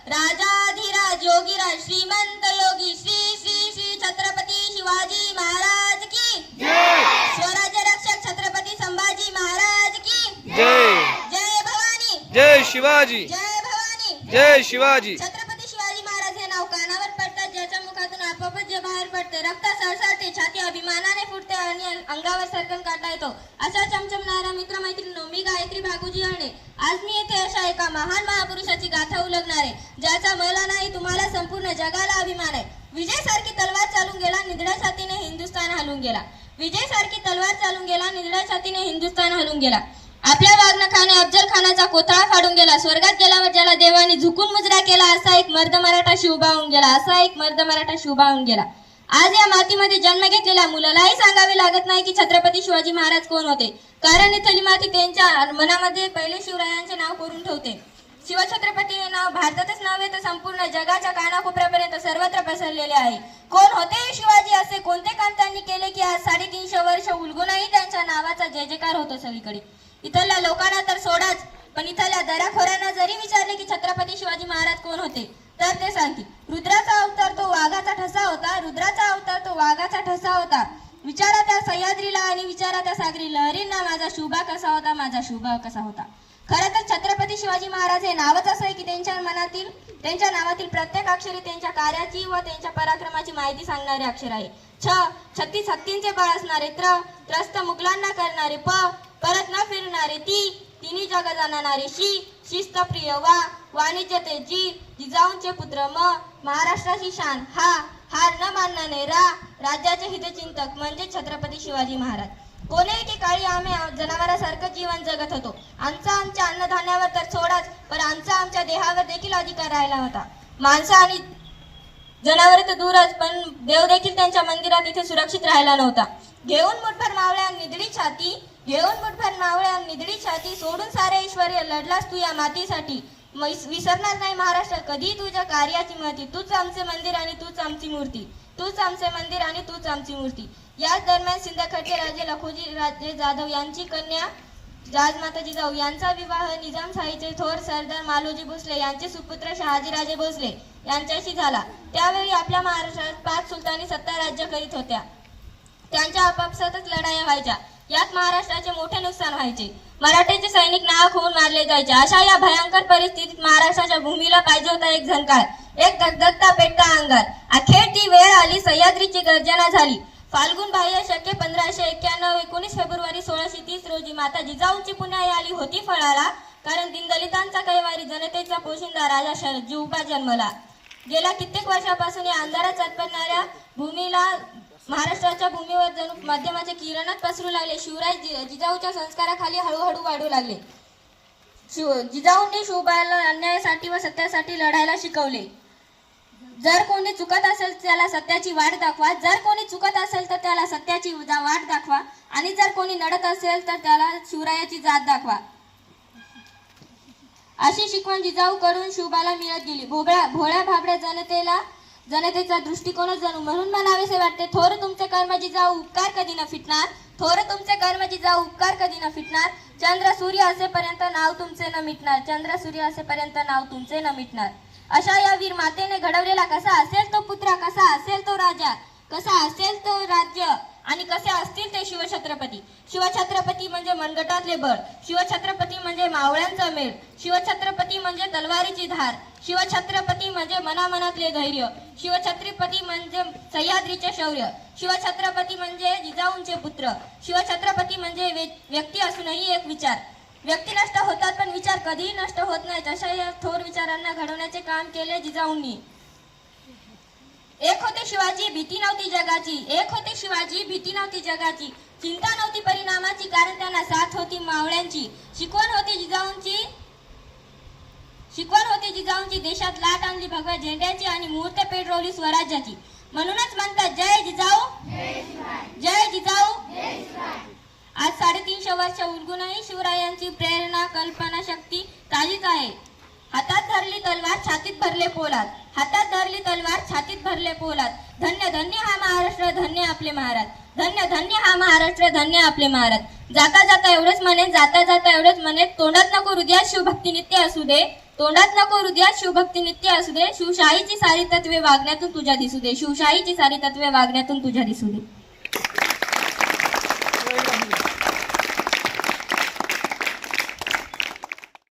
राजाधिराज योगीराज श्रीमंत योगी श्री श्री श्री छत्रपती शिवाजी महाराज की जय। स्वराज्य रक्षक छत्रपती संभाजी महाराज की जय। जय भवानी जय शिवाजी। जय भवानी जय शिवाजी। छत्रपती शिवाजी महाराज हे नाव कानावर पडतात, ज्याच्या मुखातून आपोआपच जे बाहेर पडते, रक्त सळसळते, छाती अभिमानाने फुटते आणि अंगावर सरकन काढता येतो अशा चमचमणाऱ्या मित्र मैत्रिणींनो, मी गायत्री भागुजी अणे आज मी येथे अशा एका महान महापुरुषाची गाथा उलगणार आहे, ज्याचा मला नाही तुम्हाला संपूर्ण जगाला अभिमान आहे। विजय सारखी तलवार चालून गेला, निधड्या छातीने हिंदुस्थान हलून गेला। विजय सारखी तलवार चालून गेला, निधड्या छातीने हिंदुस्थान हलून गेला। आपल्या वागणखाने अफजल खानाचा कोथळा फाडून गेला, स्वर्गात गेल्यावर ज्याला देवाने झुकून मुजरा केला, असा एक मर्द मराठा शिवबावून गेला, असा एक मर्द मराठा शिवबावून गेला। आज या मातीमध्ये जन्म घेतलेल्या मुलालाही सांगावे लागत नाही की छत्रपती शिवाजी महाराज कोण होते, कारण इथली माती त्यांच्या मनामध्ये पहिले शिवरायांचे नाव करून ठेवते। शिवछत्रपती हे नाव भारतातच नव्हे तर संपूर्ण जगाच्या कानाकोपऱ्यापर्यंत सर्वत्र पसरलेले आहे। कोण होते शिवाजी, असे कोणते काम त्यांनी केले की आज 350 वर्ष उलगूनही त्यांच्या नावाचा जय जयकार होतो सगळीकडे। इथल्या लोकांना तर सोडाच, पण इथल्या दराखोरांना जरी विचारले की छत्रपती शिवाजी महाराज कोण होते तर ते सांगतील, रुद्राचा अवतार तो वाघाचा ठसा होता, रुद्राचा अवतार तो वाघाचा ठसा होता। विचारा त्या सह्याद्रीला आणि विचारा त्या सागरी लहरींना, माझा शुभा कसा होता, माझा शुभा कसा होता। खरं तर छत्रपती शिवाजी महाराज हे नावच असं आहे की त्यांच्या नावातील प्रत्येक अक्षरी त्यांच्या कार्याची व त्यांच्या पराक्रमाची माहिती सांगणारे अक्षर आहे। 36 हत्तींचे बळ असणारे, त्रस्त मुघलांना करणारे, परत न फिरणारे, तिन्ही जग जाणणारे, शिस्तप्रिय, वाणिज्य ते, जिजाऊंचे पुत्र, महाराष्ट्राची शान, हार न मानणारे, राज्याचे हितचिंतक म्हणजे छत्रपती शिवाजी महाराज। कोणीही काळी आम्ही जनावरांसारखं जीवन जगत होतो, आमच्या अन्नधान्यावर तर सोडाच, पण आमच्या देहावर देखील अधिकार राहिला होता। माणसं आणि जनावर तर दूरच, पण देव देखील त्यांच्या मंदिरात इथे सुरक्षित राहिला नव्हता। घेऊन मुठभर मावळ्या निधडी छाती सोडून सारे ऐश्वर्य लढलास तू या मातीसाठी, विसरणार नाही महाराष्ट्र कधी तुझ्या कार्याची महती, तूच आमचे मंदिर आणि तूच आमची मूर्ती, तूच आमचे मंदिर आणि तूच आमची मूर्ती। याच दरम्यान सिंदखेडचे राजे लखोजी राजे जाधव यांची कन्या राजमाता जिजाऊ यांचा विवाह निजामशाहीचे थोर सरदार मालोजी भोसले यांचे सुपुत्र शहाजीराजे भोसले यांच्याशी झाला। त्यावेळी आपल्या महाराष्ट्रात 5 सुलतानी सत्ता राज्य करीत होत्या, त्यांच्या आपापसातच लढाया व्हायच्या, यात महाराष्ट्राचे मोठे नुकसान व्हायचे, मराठ्याचे सैनिक नाहक होऊन मारले जायचे। अशा या भयंकर परिस्थितीत महाराष्ट्राच्या भूमीला पाहिजे होता एक झंकार, एक धगधगता पेटका अंगार। अखेर ती वेळ आली, सह्याद्रीची गर्जना झाली। फाल्गुन बाह्य शके 1591 19 फेब्रुवारी 1630 रोजी माता जिजाऊंची पुन्हा आली होती फळाला, कारण दीनदलितांचा कैवारी जनतेचा पोशिंदा राजा शरद जिवबा जन्मला। गेल्या कित्येक वर्षापासून या अंधारात चटपटणाऱ्या भूमीला महाराष्ट्राच्या भूमीवर जणू माध्यमाचे किरणच पसरू लागले। शिवराय जिजाऊच्या संस्काराखाली हळूहळू वाढू लागले। जिजाऊंनी शिवबाला अन्यायासाठी व सत्यासाठी लढायला शिकवले। जर कोणी चुकत असेल त्याला सत्याची वाट दाखवा, जर कोणी चुकत असेल तर त्याला सत्याची वाट दाखवा, आणि जर कोणी नडत असेल तर त्याला शिवरायाची जात दाखवा, अशी शिकवण जिजाऊकडून शिवबाला मिळत गेली। भोळ्या भाबड्या जनतेचा दृष्टिकोनच जणू म्हणून म्हणावेसे वाटते, थोर तुमचे कर्म जिजाऊ उपकार कधी न फिटणार, थोर तुमचे कर्म जिजाऊ उपकार कधी न फिटणार, चंद्र सूर्य असेपर्यंत नाव तुमचे न मिटणार, चंद्र सूर्य असेपर्यंत नाव तुमचे न मिटणार। अशा या वीर मातेने घडवलेला कसा असेल तो पुत्र, कसा असेल तो राजा, कसा असेल तो राज्य, आणि कसे असतील ते शिवछत्रपती। शिवछत्रपती म्हणजे मनगटातले बळ, शिवछत्रपती म्हणजे मावळ्यांचा मेळ, शिवछत्रपती म्हणजे तलवारीची धार, शिवछत्रपती म्हणजे मनामनातले धैर्य, शिवछत्रपती म्हणजे सह्याद्रीचे शौर्य, शिवछत्रपती म्हणजे जिजाऊंचे पुत्र, शिवछत्रपती म्हणजे व्यक्ती असूनही एक विचार। व्यक्ती नष्ट होतात पण विचार कधीही नष्ट होत नाहीत, अशा या थोर विचारांना घडवण्याचे काम केले जिजाऊंनी। एक होते शिवाजी, भीती नव्हती जगाची, एक होते शिवाजी, भीती नव्हती जगाची, चिंता नव्हती परिणामाची, कारण त्यांना साथ होती मावळ्यांची। शिकवण होती जिजाऊंची, देशात लाट आणली भगव्या झेंड्याची आणि मुहूर्त पेटवली स्वराज्याची। म्हणूनच म्हणतात जय जिजाऊ जय जिजाऊ। आज 350 वर्ष उलगूनही शिवरायांची प्रेरणा कल्पना शक्ती ताजीच आहे। हातात धरली तलवार छातीत भरले पोलाद, हातात धरली तलवार छातीत भरले पोलाद, धन्य धन्य हा महाराष्ट्र, धन्य आपले महाराज, धन्य धन्य हा महाराष्ट्र, धन्य आपले महाराज। जाता जाता एवढेच म्हणेन, जाता जाता एवढेच म्हणेन, तोंडात नको हृदयात शिवभक्ती नित्य असू दे, तोंडात नको हृदयात शिवभक्ती नित्य असू दे. शिवशाहीची सारी तत्वे वागण्यातून तुझ्या दिसू दे. शिवशाहीची सारी तत्वे वागण्यातून तुझ्या दिसू दे.